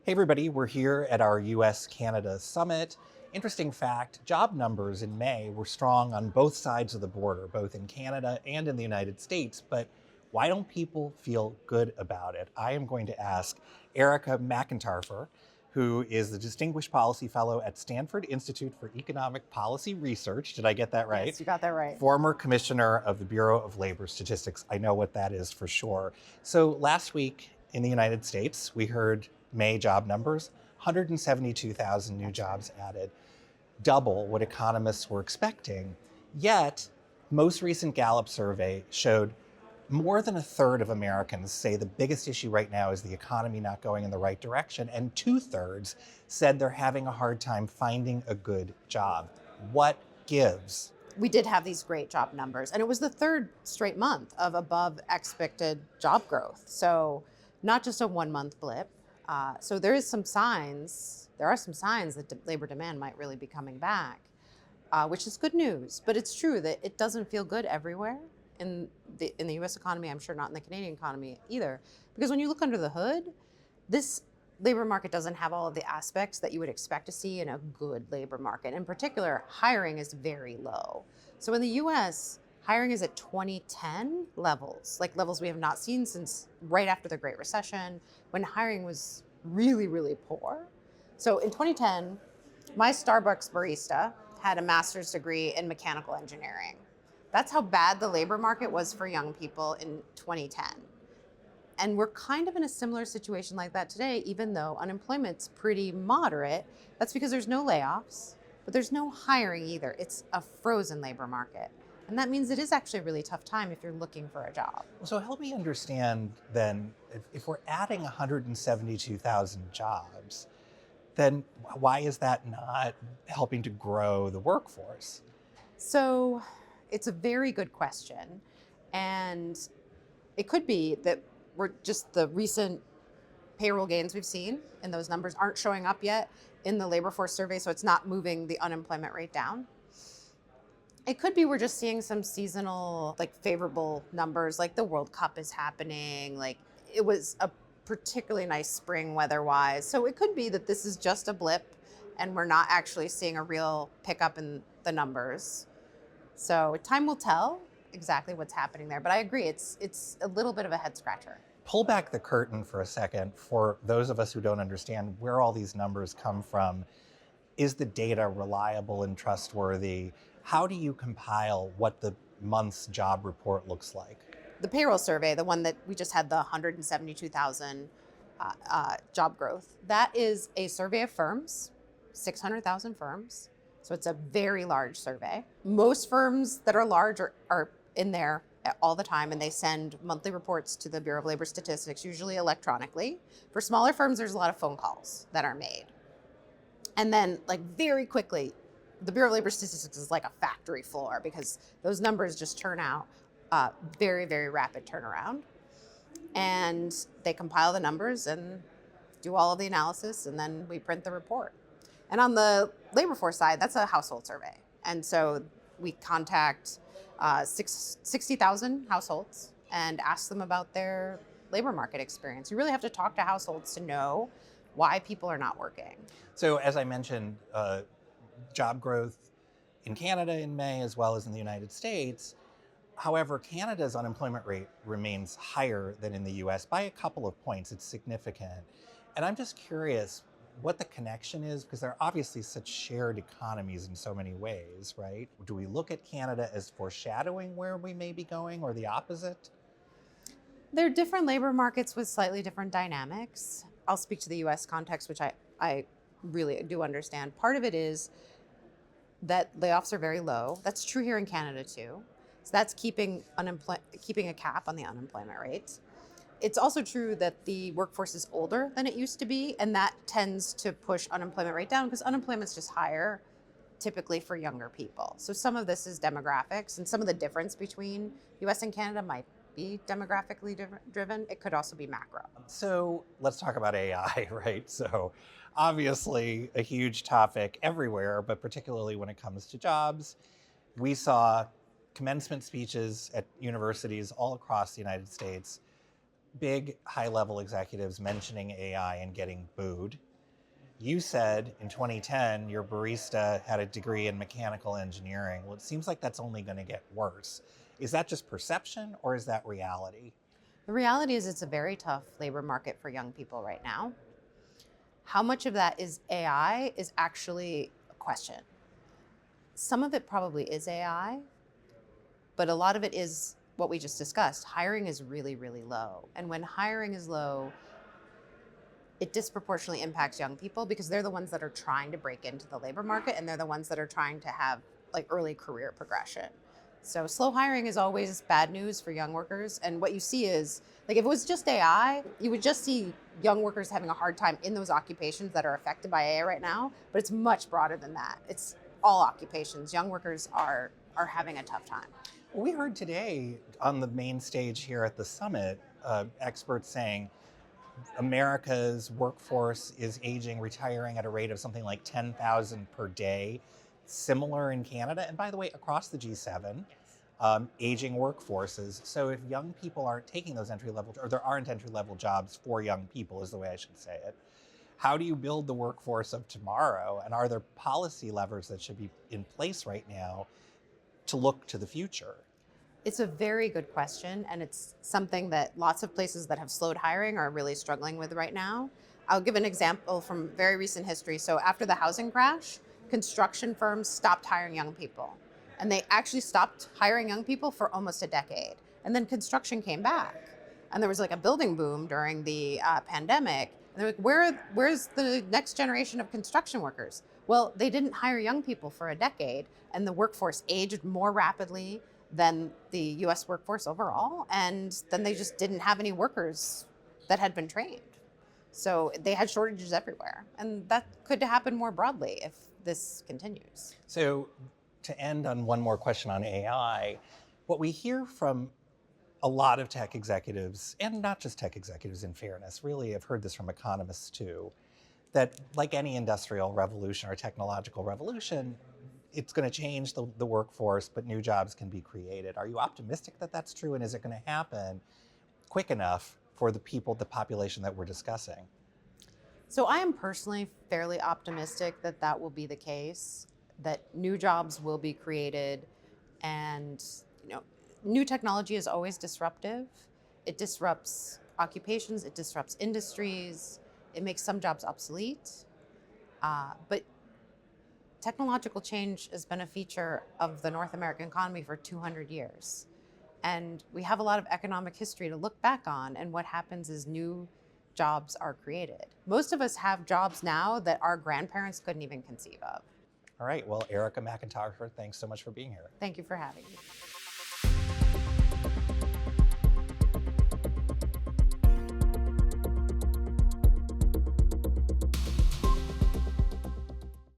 Hey everybody, we're here at our US-Canada Summit. Interesting fact, job numbers in May were strong on both sides of the border, both in Canada and in the United States, but why don't people feel good about it? I am going to ask Erika McEntarfer, who is the Distinguished Policy Fellow at Stanford Institute for Economic Policy Research. Did I get that right? Yes, you got that right. Former Commissioner of the Bureau of Labor Statistics. I know what that is for sure. So last week in the United States, we heard May job numbers, 172,000 new jobs added, double what economists were expecting. Yet, most recent Gallup survey showed more than a third of Americans say the biggest issue right now is the economy not going in the right direction, and 2/3 said they're having a hard time finding a good job. What gives? We did have these great job numbers, and it was the third straight month of above expected job growth. So not just a 1 month blip. So there are some signs that labor demand might really be coming back, which is good news. But it's true that it doesn't feel good everywhere in the U.S. economy. I'm sure not in the Canadian economy either, because when you look under the hood, this labor market doesn't have all of the aspects that you would expect to see in a good labor market. In particular, hiring is very low. So in the U.S., hiring is at 2010 levels, like levels we have not seen since right after the Great Recession, when hiring was really, really poor. So in 2010, my Starbucks barista had a master's degree in mechanical engineering. That's how bad the labor market was for young people in 2010. And we're kind of in a similar situation like that today, even though unemployment's pretty moderate. That's because there's no layoffs, but there's no hiring either. It's a frozen labor market. And that means it is actually a really tough time if you're looking for a job. So help me understand then, if we're adding 172,000 jobs, then why is that not helping to grow the workforce? So it's a very good question. And it could be that we're just the recent payroll gains we've seen and those numbers aren't showing up yet in the labor force survey, so it's not moving the unemployment rate down. It could be we're just seeing some seasonal, favorable numbers, like the World Cup is happening, like it was a particularly nice spring weather-wise. So it could be that this is just a blip and we're not actually seeing a real pickup in the numbers. So time will tell exactly what's happening there. But I agree, it's a little bit of a head scratcher. Pull back the curtain for a second for those of us who don't understand where all these numbers come from. Is the data reliable and trustworthy? How do you compile what the month's job report looks like? The payroll survey, the one that we just had, the 172,000 job growth, that is a survey of firms, 600,000 firms. So it's a very large survey. Most firms that are large are in there all the time, and they send monthly reports to the Bureau of Labor Statistics, usually electronically. For smaller firms, there's a lot of phone calls that are made. And then, very quickly, the Bureau of Labor Statistics is like a factory floor because those numbers just turn out very, very rapid turnaround. And they compile the numbers and do all of the analysis, and then we print the report. And on the labor force side, that's a household survey. And so we contact 60,000 households and ask them about their labor market experience. You really have to talk to households to know why people are not working. So as I mentioned, job growth in Canada in May as well as in the United States. However, Canada's unemployment rate remains higher than in the US by a couple of points. It's significant. And I'm just curious what the connection is, because they're obviously such shared economies in so many ways, right? Do we look at Canada as foreshadowing where we may be going, or the opposite? They're different labor markets with slightly different dynamics. I'll speak to the US context, which I really do understand. Part of it is that layoffs are very low. That's true here in Canada too. So that's keeping a cap on the unemployment rate. It's also true that the workforce is older than it used to be, and that tends to push unemployment rate down because unemployment's just higher typically for younger people. So some of this is demographics, and some of the difference between US and Canada might be demographically driven. It could also be macro. So let's talk about AI, right? So obviously a huge topic everywhere, but particularly when it comes to jobs. We saw commencement speeches at universities all across the United States big high-level executives mentioning AI and getting booed. You said in 2010 your barista had a degree in mechanical engineering. Well, it seems like that's only going to get worse. Is that just perception or is that reality? The reality is it's a very tough labor market for young people right now. How much of that is AI is actually a question. Some of it probably is AI, but a lot of it is what we just discussed. Hiring is really, really low. And when hiring is low, it disproportionately impacts young people because they're the ones that are trying to break into the labor market and they're the ones that are trying to have like early career progression. So slow hiring is always bad news for young workers. And what you see is, like, if it was just AI, you would just see young workers having a hard time in those occupations that are affected by AI right now. But it's much broader than that. It's all occupations. Young workers are having a tough time. We heard today on the main stage here at the summit, experts saying America's workforce is aging, retiring at a rate of something like 10,000 per day, similar in Canada, and by the way, across the G7, aging workforces. So if young people aren't taking those entry-level, or there aren't entry-level jobs for young people is the way I should say it, how do you build the workforce of tomorrow? And are there policy levers that should be in place right now to look to the future? It's a very good question, and it's something that lots of places that have slowed hiring are really struggling with right now. I'll give an example from very recent history. So after the housing crash, construction firms stopped hiring young people. And they actually stopped hiring young people for almost a decade. And then construction came back. And there was like a building boom during the pandemic. And they're like, where's the next generation of construction workers? Well, they didn't hire young people for a decade, and the workforce aged more rapidly than the US workforce overall, and then they just didn't have any workers that had been trained. So they had shortages everywhere, and that could happen more broadly if this continues. So to end on one more question on AI, what we hear from a lot of tech executives, and not just tech executives in fairness, really I've heard this from economists too, that like any industrial revolution or technological revolution, it's going to change the workforce, but new jobs can be created. Are you optimistic that that's true, and is it going to happen quick enough for the people, the population that we're discussing? So I am personally fairly optimistic that that will be the case, that new jobs will be created, and new technology is always disruptive. It disrupts occupations, it disrupts industries, it makes some jobs obsolete, but technological change has been a feature of the North American economy for 200 years. And we have a lot of economic history to look back on, and what happens is new jobs are created. Most of us have jobs now that our grandparents couldn't even conceive of. All right, well, Erika McEntarfer, thanks so much for being here. Thank you for having me.